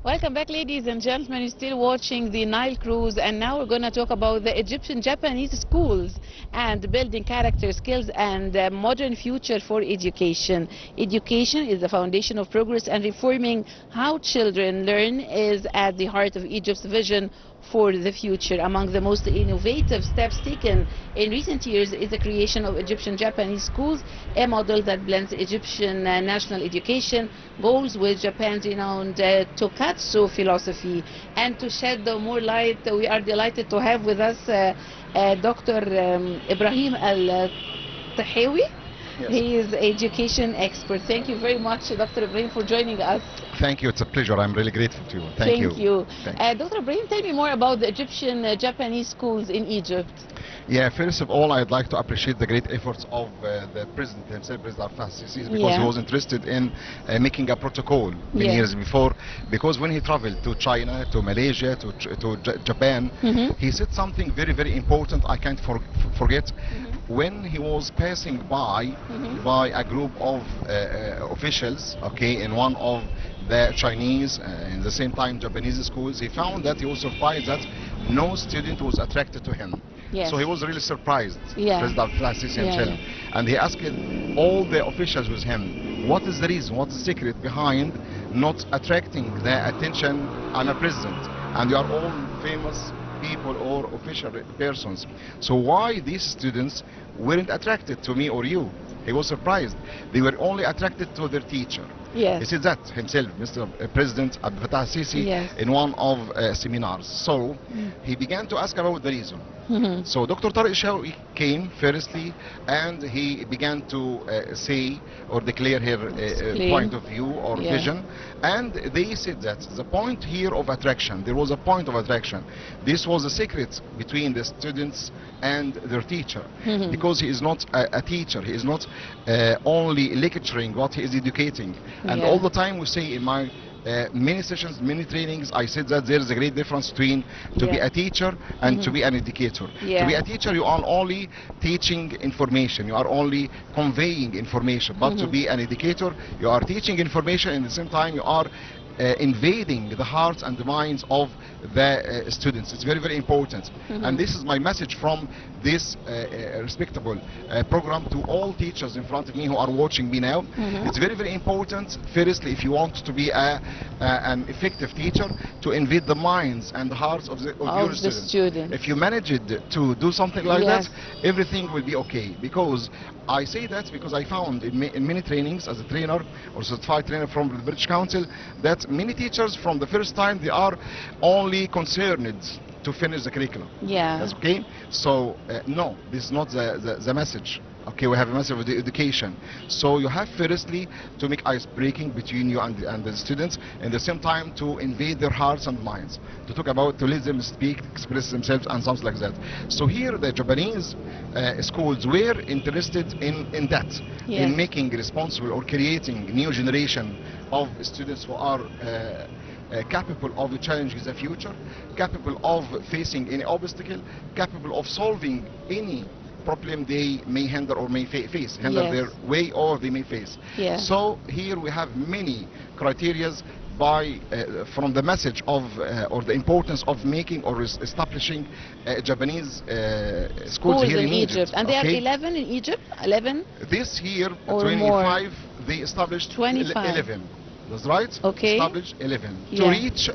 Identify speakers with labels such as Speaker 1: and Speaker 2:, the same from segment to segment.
Speaker 1: Welcome back, ladies and gentlemen. You're still watching the Nile Cruise, and now we're going to talk about the Egyptian Japanese schools and building character, skills, and a modern future for education. Education is the foundation of progress, and reforming how children learn is at the heart of Egypt's vision for the future. Among the most innovative steps taken in recent years is the creation of Egyptian Japanese schools, a model that blends Egyptian national education goals with Japan's renowned Tokatsu philosophy. And to shed more light, we are delighted to have with us Dr. Ibrahim Tahawy.
Speaker 2: Yes.
Speaker 1: He is education expert. Thank you very much, Dr. Ibrahim, for joining us.
Speaker 2: Thank you. It's a pleasure. I'm really grateful to you. Thank you.
Speaker 1: Dr. Ibrahim, tell me more about the Egyptian Japanese schools in Egypt.
Speaker 2: Yeah, first of all, I'd like to appreciate the great efforts of the president himself, President Al-Sisi, because he was interested in making a protocol many years before. Because when he traveled to China, to Malaysia, to Japan, he said something very, very important I can't forget. When he was passing by a group of officials, okay, in one of the Chinese and the same time Japanese schools, he found that he was surprised that no student was attracted to him. So he was really surprised, President Al-Sisi himself. And he asked all the officials with him, what is the reason, what is the secret behind not attracting the attention? I'm a president, and you are all famous people or official persons. So why these students weren't attracted to me or you? He was surprised. They were only attracted to their teacher. He said that himself, Mr. President Abdel Fattah Sisi, in one of seminars. So he began to ask about the reason. So Dr. Tariq Shawi came firstly, and he began to say or declare her point of view or vision, and they said that the point here of attraction, there was a point of attraction. This was a secret between the students and their teacher, because he is not a teacher, he is not only lecturing, but he is educating. And all the time we say in my many sessions, many trainings, I said that there is a great difference between to be a teacher and to be an educator. To be a teacher, you are only teaching information, you are only conveying information. But to be an educator, you are teaching information, and at the same time you are invading the hearts and the minds of the students. It's very, very important. And this is my message from this respectable program to all teachers in front of me who are watching me now. It's very, very important, firstly, if you want to be an effective teacher, to invade the minds and the hearts of your students. If you manage to do something like that, everything will be okay. Because I say that because I found in many trainings as a trainer or certified trainer from the British Council that many teachers from the first time they are only concerned to finish the curriculum. That's okay. So no, this is not the message. Okay, we have a message of the education. So you have firstly to make ice breaking between you and the students, and at the same time to invade their hearts and minds, to talk about, to let them speak, express themselves and something like that. So here the Japanese schools were interested in that, in making responsible or creating new generation of students who are capable of challenging the future, capable of facing any obstacle, capable of solving any problem they may hinder or may face, their way or they may face. So here we have many criteria from the message of or the importance of making or establishing Japanese schools here in Egypt.
Speaker 1: And there are 11 in Egypt? 11?
Speaker 2: This year, 25, they established 11. That's right. Established 11 to reach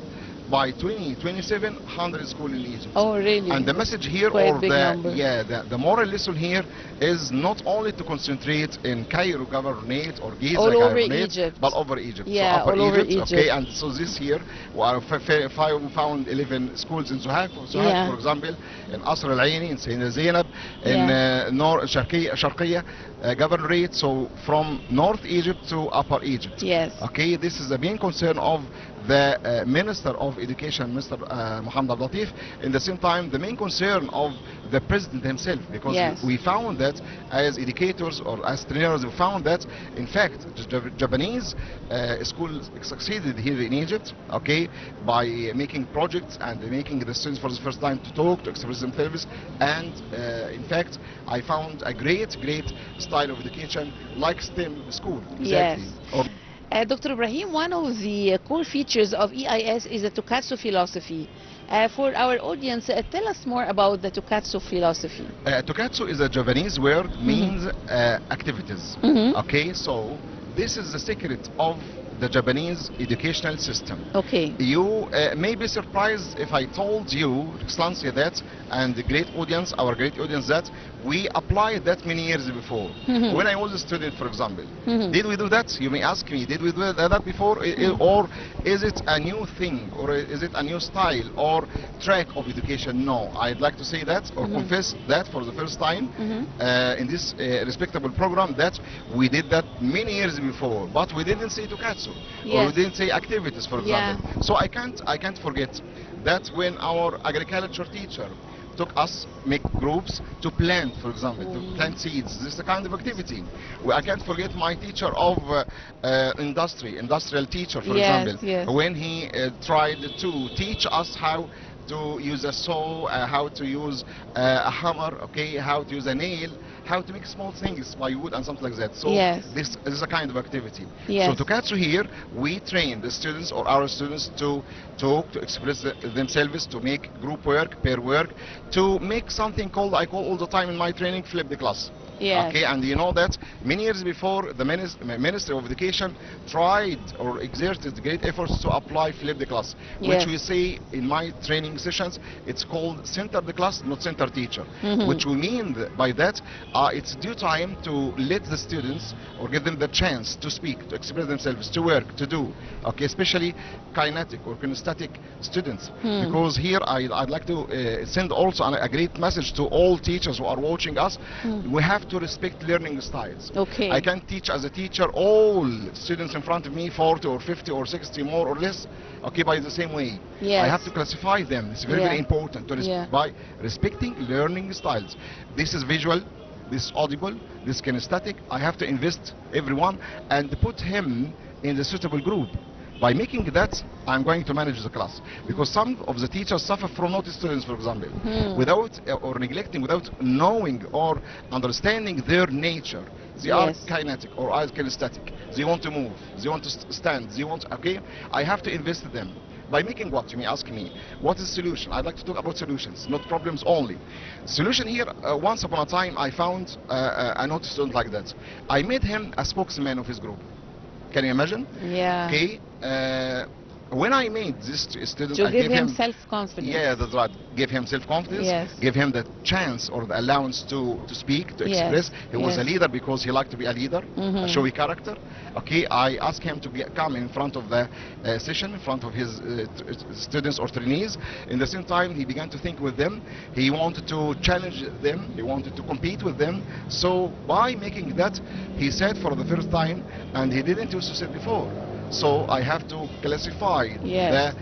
Speaker 2: by 2027 100 schools in Egypt.
Speaker 1: Oh, really?
Speaker 2: And the message here, or the moral lesson here, is not only to concentrate in Cairo Governorate or Giza Governorate, but over Egypt.
Speaker 1: Yeah,
Speaker 2: so
Speaker 1: all over Egypt.
Speaker 2: Okay, and so this year we found 11 schools in Zuhaq, for example, in Asr Al-Aini, in Sayyida Zainab, in North Sharqiya Governorate, so from North Egypt to Upper Egypt. Okay, this is the main concern of the Minister of Education, Mr. Muhammad Al-Latif. In the same time, the main concern of the President himself, because we found that as educators or as trainers, we found that in fact the Japanese schools succeeded here in Egypt, okay, by making projects and making the students for the first time to talk, to express themselves, and in fact I found a great style of education like STEM school.
Speaker 1: Dr. Ibrahim, one of the core features of EIS is the Tokatsu philosophy. For our audience, tell us more about the Tokatsu philosophy.
Speaker 2: Tokatsu is a Japanese word, means activities. Okay, so this is the secret of the Japanese educational system.
Speaker 1: Okay.
Speaker 2: You may be surprised if I told you, Excellency, that, and the great audience, our great audience, that we applied that many years before. When I was a student, for example, did we do that? You may ask me, did we do that before? Or is it a new thing? Or is it a new style or track of education? No, I'd like to say that or confess that for the first time in this respectable program that we did that many years before, but we didn't say Tokatsu. Or we didn't say activities, for example. So I can't forget that when our agriculture teacher took us, make groups to plant, for example, to plant seeds. This is a kind of activity. I can't forget my teacher of industrial teacher, for example, when he tried to teach us how to use a saw, how to use a hammer, okay, how to use a nail, how to make small things by wood and something like that. So this is a kind of activity. So Tokatsu here, we train the students or our students to talk, to express themselves, to make group work, pair work, to make something called, I call all the time in my training, flip the class. Okay, and you know that many years before the Ministry of Education tried or exerted great efforts to apply flip the class, which we say in my training sessions, it's called center the class, not center teacher, which we mean by that it's due time to let the students or give them the chance to speak, to express themselves, to work, to do, okay, especially kinetic or kinesthetic students, because here I'd like to send also a great message to all teachers who are watching us. We have to respect learning styles. Okay. I can't teach as a teacher all students in front of me 40 or 50 or 60 more or less, okay, by the same way. I have to classify them. It's very, very important to by respecting learning styles. This is visual, this is audible, this is kinesthetic. I have to invest everyone and put him in the suitable group. By making that, I'm going to manage the class. Because some of the teachers suffer from naughty students, for example, without or neglecting, without knowing or understanding their nature. They are kinetic or are kinesthetic. They want to move, they want to stand, they want, okay? I have to invest in them. By making what? You may ask me, what is the solution? I'd like to talk about solutions, not problems only. Solution here, once upon a time, I found a naughty student like that. I made him a spokesman of his group. Can you imagine? Okay. When I made this student,
Speaker 1: to give him self-confidence.
Speaker 2: Yeah, that's right. Give him self-confidence. Give him the chance or the allowance to speak, to express. He was a leader because he liked to be a leader, a showy character. Okay, I asked him to come in front of the session, in front of his students or trainees. In the same time, he began to think with them. He wanted to challenge them. He wanted to compete with them. So by making that, he said for the first time, and he didn't used to say before. So I have to classify the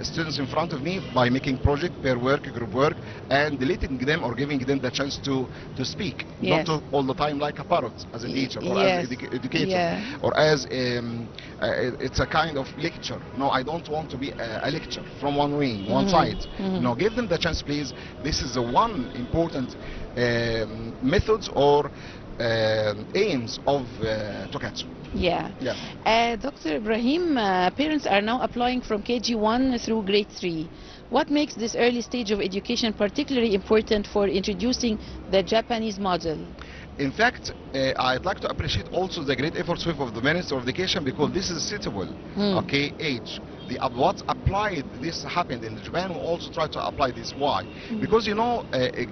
Speaker 2: students in front of me by making project, pair work, group work, and letting them or giving them the chance to speak. Not to all the time like a parrot as a teacher or as an educator or as it's a kind of lecture. No, I don't want to be a lecture from one wing, one side. No, give them the chance, please. This is the one important methods or aims of Tokatsu.
Speaker 1: Dr. Ibrahim, parents are now applying from KG1 through grade 3. What makes this early stage of education particularly important for introducing the Japanese model?
Speaker 2: In fact, I'd like to appreciate also the great efforts of the Minister of Education, because this is suitable, okay, age. What applied, this happened in Japan, we also try to apply this. Why? Because you know,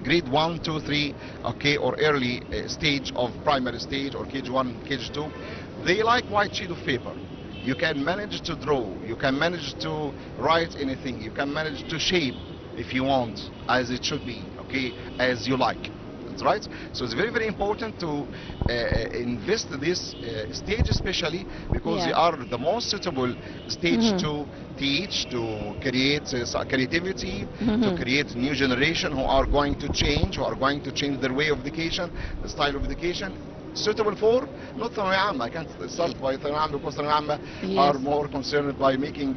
Speaker 2: grade 1, 2, 3, okay, or early stage of primary stage or KG1, KG2, they like white sheet of paper. You can manage to draw, you can manage to write anything, you can manage to shape if you want, as it should be, okay, as you like. That's right. So it's very, very important to invest this stage, especially because they are the most suitable stage to teach, to create creativity, to create new generation who are going to change, their way of education, the style of education. Suitable for not ثانوية عامة. I can't start by ثانوية عامة because ثانوية عامة are more concerned by making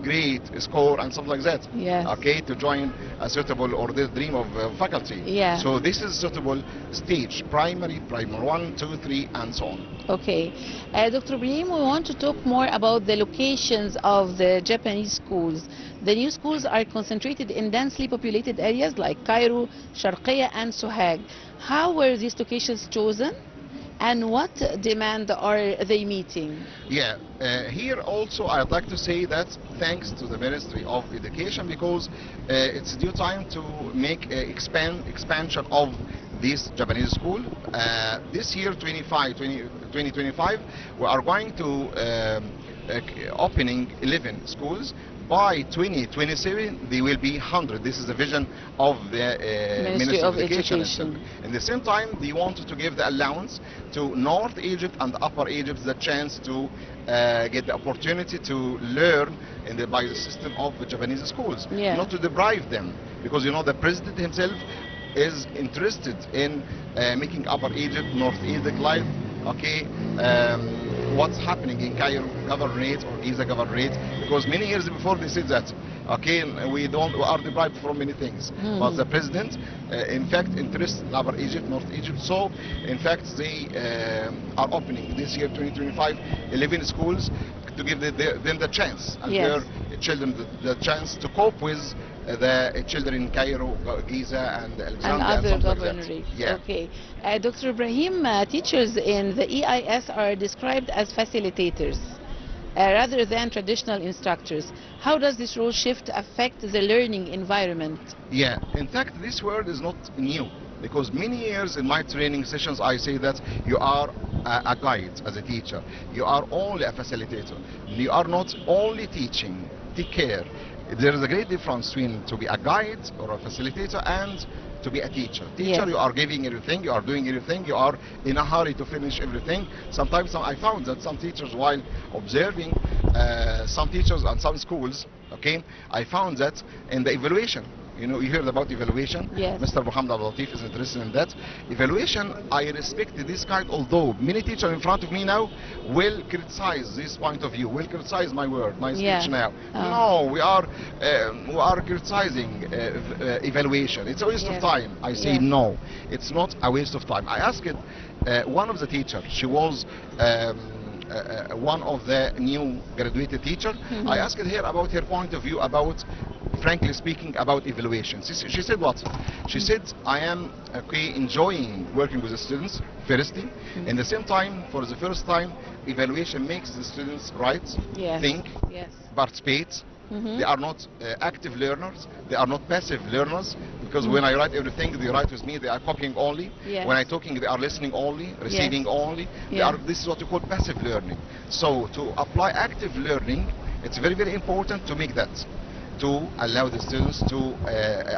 Speaker 2: great score and something like that.
Speaker 1: Yes.
Speaker 2: Okay, to join a suitable or the dream of faculty.
Speaker 1: Yeah.
Speaker 2: So this is suitable stage, primary 1, 2, 3, and so on.
Speaker 1: Okay. Dr. Ibrahim, we want to talk more about the locations of the Japanese schools. The new schools are concentrated in densely populated areas like Cairo, Sharqiya, and Sohag. How were these locations chosen? And what demand are they meeting?
Speaker 2: Yeah, here also I'd like to say that thanks to the Ministry of Education, because it's due time to make expansion of this Japanese school. This year, 2025, we are going to opening 11 schools. By 2027, there will be 100. This is the vision of the Ministry of Education. At the same time, they wanted to give the allowance to North Egypt and Upper Egypt the chance to get the opportunity to learn by the system of the Japanese schools, not to deprive them, because you know the president himself is interested in making Upper Egypt, North Egypt life. Okay. What's happening in Cairo governorate or Giza governorate, because many years before they said that, okay, we are deprived from many things, but the president in fact interested in Upper Egypt, North Egypt, so in fact they are opening this year 2025 11 schools to give them the chance and their children the chance to cope with the children in Cairo, Giza, and Alexandria,
Speaker 1: and other governorates.
Speaker 2: Yeah.
Speaker 1: Okay. Dr. Ibrahim, teachers in the EIS are described as facilitators rather than traditional instructors. How does this role shift affect the learning environment?
Speaker 2: Yeah, in fact, this word is not new, because many years in my training sessions I say that you are a guide as a teacher. You are only a facilitator. You are not only teaching. Take care. There is a great difference between to be a guide or a facilitator and to be a teacher. Teacher, you are giving everything, you are doing everything, you are in a hurry to finish everything. Sometimes I found that some teachers, while observing some teachers and some schools, okay, I found that in the evaluation, you know, you heard about evaluation.
Speaker 1: Yes.
Speaker 2: Mr. Muhammad Abdul Latif is interested in that. Evaluation, I respect this kind, although many teachers in front of me now will criticize this point of view, will criticize my word, my speech now. No, we are criticizing evaluation. It's a waste of time. I say no, it's not a waste of time. I asked one of the teachers, she was one of the new graduated teacher. I asked her about her point of view about, frankly speaking, about evaluation. She said what? She said, I am enjoying working with the students, firstly. In the same time, for the first time, evaluation makes the students write, think, participate. They are not active learners, they are not passive learners, because when I write everything, they write with me, they are copying only. When I'm talking, they are listening only, receiving only. This is what we call passive learning. So to apply active learning, it's very, very important to make that, to allow the students to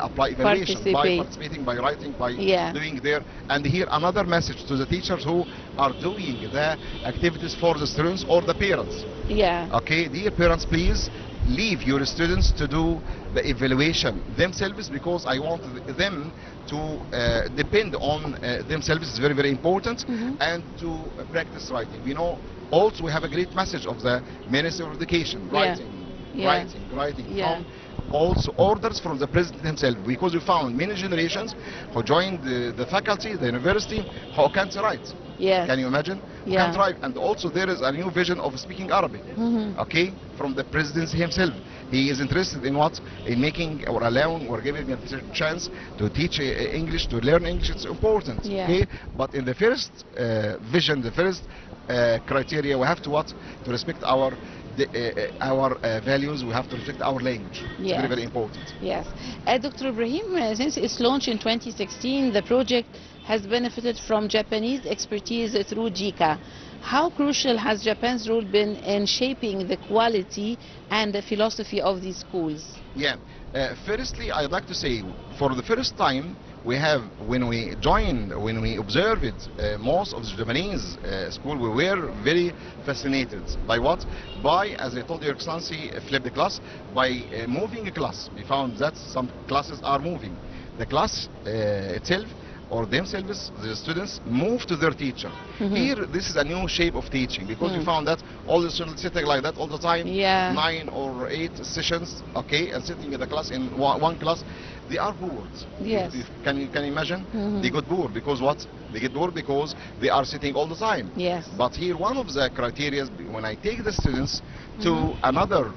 Speaker 2: apply evaluation by participating, by writing, by doing their. And here another message to the teachers who are doing the activities for the students or the parents. Okay, dear parents, please leave your students to do the evaluation themselves, because I want them to depend on themselves. It's very, very important, and to practice writing. We know also we have a great message of the Ministry of Education, writing. From also orders from the president himself, because we found many generations who joined the faculty, the university, who can't write. Can you imagine? Can't write. And also there is a new vision of speaking Arabic, okay, from the president himself. He is interested in what? In making or allowing or giving a chance to teach English, to learn English. It's important, okay? But in the first vision, the first criteria, we have to what? To respect our values, we have to respect our language. It's very, very important.
Speaker 1: Yes. Dr. Ibrahim, since its launch in 2016, the project has benefited from Japanese expertise through JICA. How crucial has Japan's role been in shaping the quality and the philosophy of these schools?
Speaker 2: Firstly, I'd like to say, for the first time, we have, when we observed most of the Japanese school, we were very fascinated by what? By, as I told Your Excellency, flipped class, by moving a class. We found that some classes are moving. The class itself or themselves, the students, move to their teacher. Here, this is a new shape of teaching, because we found that all the students sitting like that all the time, 9 or 8 sessions, okay, and sitting in the class, in one class, they are bored.
Speaker 1: Yes.
Speaker 2: Can you imagine? They get bored because what? They get bored because they are sitting all the time.
Speaker 1: Yes.
Speaker 2: But here, one of the criteria, when I take the students to another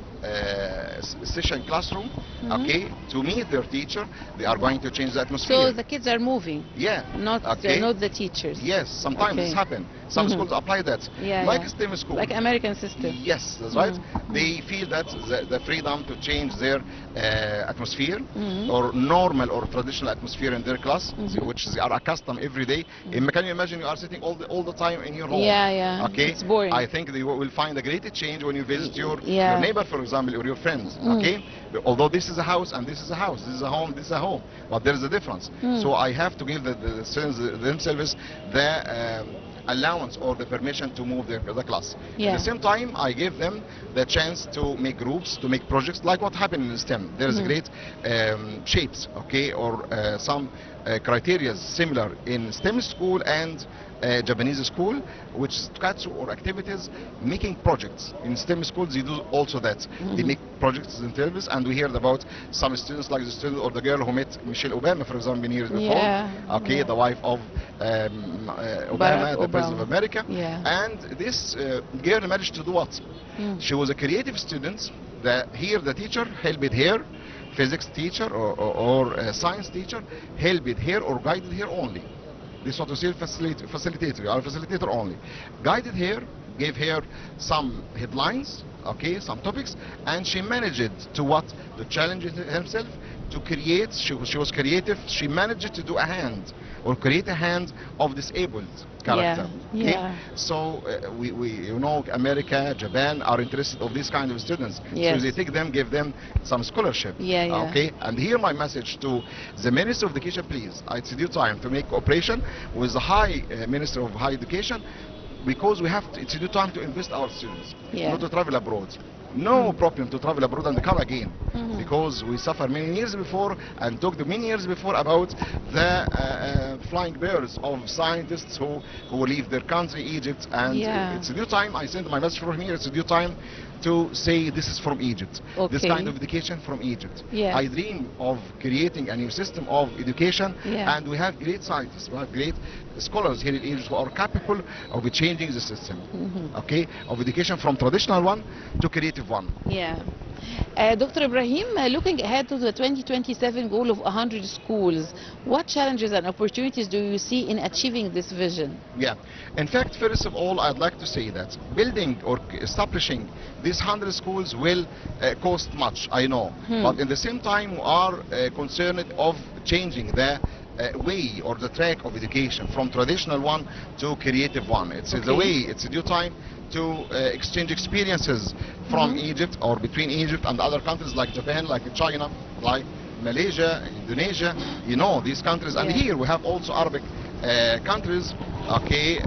Speaker 2: session classroom, okay, to meet their teacher, they are going to change the atmosphere.
Speaker 1: So the kids are moving.
Speaker 2: Yeah.
Speaker 1: Not not the teachers.
Speaker 2: Yes, sometimes this happens. Some schools apply that. Like STEM school.
Speaker 1: Like American system.
Speaker 2: Yes, that's right. They feel that the freedom to change their atmosphere, or normal or traditional atmosphere in their class, which they are accustomed every day. Can you imagine you are sitting all the time in your home?
Speaker 1: Yeah.
Speaker 2: Okay.
Speaker 1: It's boring.
Speaker 2: I think they will find a great change when you visit your neighbor, for example, or your friends. Okay. Although this is a house and this is a house, this is a home, this is a home, but there is a difference. So I have to give the students themselves the allowance or the permission to move the class. At the same time, I give them the chance to make groups, to make projects, like what happened in STEM. There is great shapes, okay, or some criteria similar in STEM school and Japanese school, which is tukatsu or activities, making projects. In STEM schools, they do also that. They make projects themselves, and we heard about some students, like the student or the girl who met Michelle Obama, for example, many years before. Okay, the wife of Obama, the President of America. And this girl managed to do what? She was a creative student. Here the teacher helped her, physics teacher or science teacher, helped her or guided her only. This is what we say facilitator, or facilitator only. Guided her, gave her some headlines, okay, some topics, and she managed to challenge herself to create. She was creative. She managed to do a hand, or create a hand of disabled character. Okay? So we America, Japan are interested of this kind of students. So they take them, give them some scholarship. Okay. And here my message to the Minister of Education, please, it's due time to make cooperation with the High Minister of Higher Education, because it's due time to invest our students, not to travel abroad. No problem to travel abroad and come again, because we suffered many years before and talked many years before about the flying birds of scientists who leave their country, Egypt, and it's a due time. I send my message from here. It's a due time to say this is from Egypt. This kind of education from Egypt. I dream of creating a new system of education, and we have great scientists, we have great scholars here in Egypt who are capable of changing the system, okay, of education from traditional one to creative one.
Speaker 1: Dr. Ibrahim, looking ahead to the 2027 goal of 100 schools, what challenges and opportunities do you see in achieving this vision?
Speaker 2: In fact, first of all, I'd like to say that building or establishing these 100 schools will cost much, I know, but at the same time we are concerned of changing the way or the track of education from traditional one to creative one. It's the way, it's a due time to exchange experiences from Egypt or between Egypt and other countries like Japan, like China, like Malaysia, Indonesia, these countries. And here we have also Arabic countries, okay,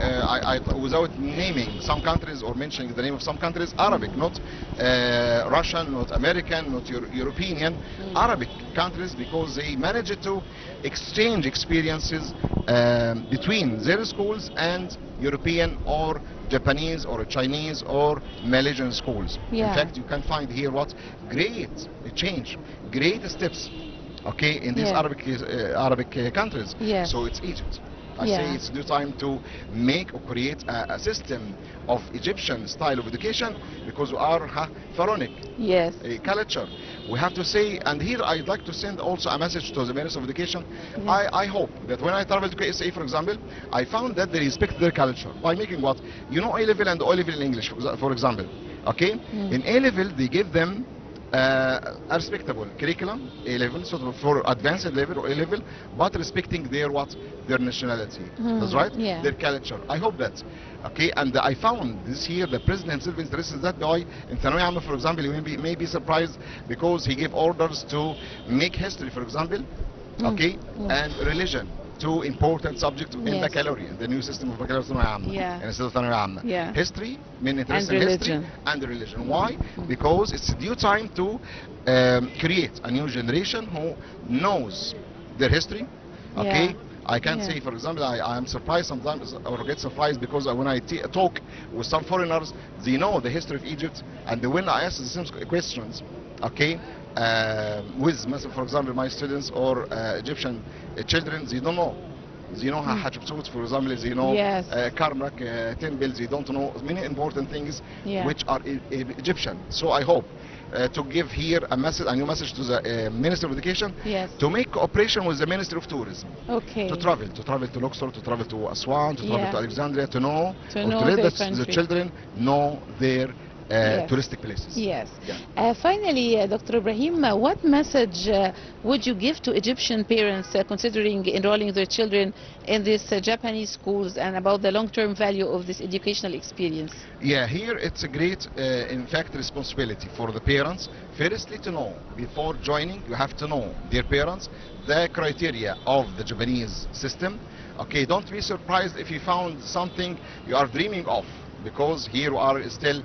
Speaker 2: without naming some countries or mentioning the name of some countries, Arabic, not Russian, not American, not European, Arabic countries, because they managed to exchange experiences between their schools and European or Japanese or Chinese or Malaysian schools. In fact, you can find here great change, great steps, okay, in these Arabic countries. So it's Egypt. I say it's due time to make or create a system of Egyptian style of education, because we are pharaonic culture. We have to say, and here I'd like to send also a message to the Minister of Education. I hope that when I travel to KSA, for example, I found that they respect their culture by making A-level and O-level in English, for example. Okay? In A-level, they give them a respectable curriculum, A-level, sort of for advanced level or A-level, but respecting their nationality. That's right? Their culture. I hope that. Okay, and I found this year the president himself interested that guy in Tahawy Amma, for example. You may be surprised because he gave orders to make history, for example, okay, and religion, two important subjects in baccalaureate, the new system of baccalaureate instead of Tahawy Amma. History, main interest in history, and religion. Why? Because it's due time to create a new generation who knows their history, okay, I can say, for example, I am surprised sometimes, or get surprised, because when I talk with some foreigners, they know the history of Egypt, and when I ask the same questions, okay, with, for example, my students or Egyptian children, they don't know. They know Hatshepsut, for example, they know Karnak temples, they don't know many important things which are Egyptian. So I hope to give here a message, a new message to the Minister of Education, to make cooperation with the Ministry of Tourism. To travel to Luxor, to travel to Aswan, to travel to Alexandria, to know, or to let the children know their touristic places.
Speaker 1: Finally, Dr. Ibrahim, what message would you give to Egyptian parents considering enrolling their children in these Japanese schools, and about the long-term value of this educational experience?
Speaker 2: Here it's a great, in fact, responsibility for the parents. Firstly, to know, before joining, you have to know their parents, the criteria of the Japanese system. Okay, don't be surprised if you found something you are dreaming of, because here we are still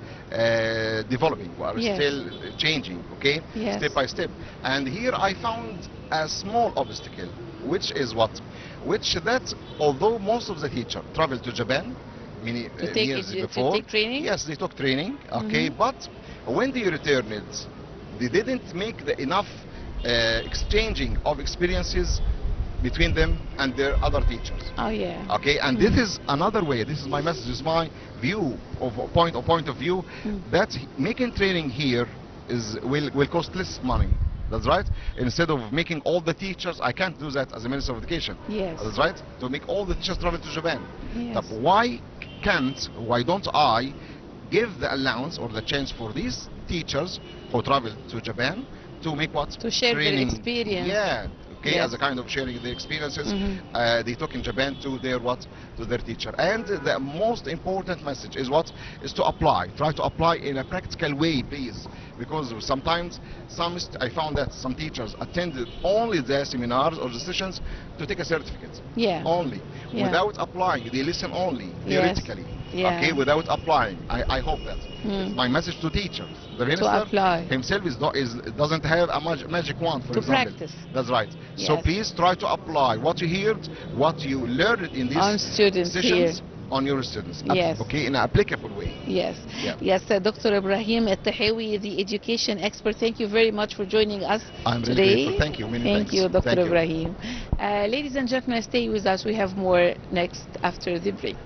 Speaker 2: developing, we are still changing, okay, step by step. And here I found a small obstacle, which is what? Which that although most of the teachers travel to Japan many years before,
Speaker 1: to take training?
Speaker 2: Yes, they took training, okay, but when they returned, they didn't make enough exchanging of experiences between them and their other teachers. Okay, and this is another way, this is my message, this is my view of point of view, that making training here will cost less money. That's right. Instead of making all the teachers, I can't do that as a Minister of Education. That's right. To make all the teachers travel to Japan. Why don't I give the allowance or the chance for these teachers who travel to Japan to make what?
Speaker 1: To share
Speaker 2: training.
Speaker 1: their experience.
Speaker 2: As a kind of sharing the experiences they took in Japan to their to their teacher. And the most important message is what? Is to apply. Try to apply in a practical way, please. Because sometimes I found that some teachers attended only the seminars or the sessions to take a certificate. Only. Without applying. They listen only, theoretically. Okay, without applying. I hope that. It's my message to teachers. The minister himself doesn't have a magic wand, for example.
Speaker 1: Practice.
Speaker 2: That's right. So please try to apply what you heard, what you learned in these sessions on your students. Okay, in an applicable way.
Speaker 1: Dr. Ibrahim Tahawy, the education expert, thank you very much for joining us
Speaker 2: I'm
Speaker 1: today.
Speaker 2: Really grateful. Thank you.
Speaker 1: Thank you, Dr. Ibrahim. Ladies and gentlemen, stay with us. We have more next after the break.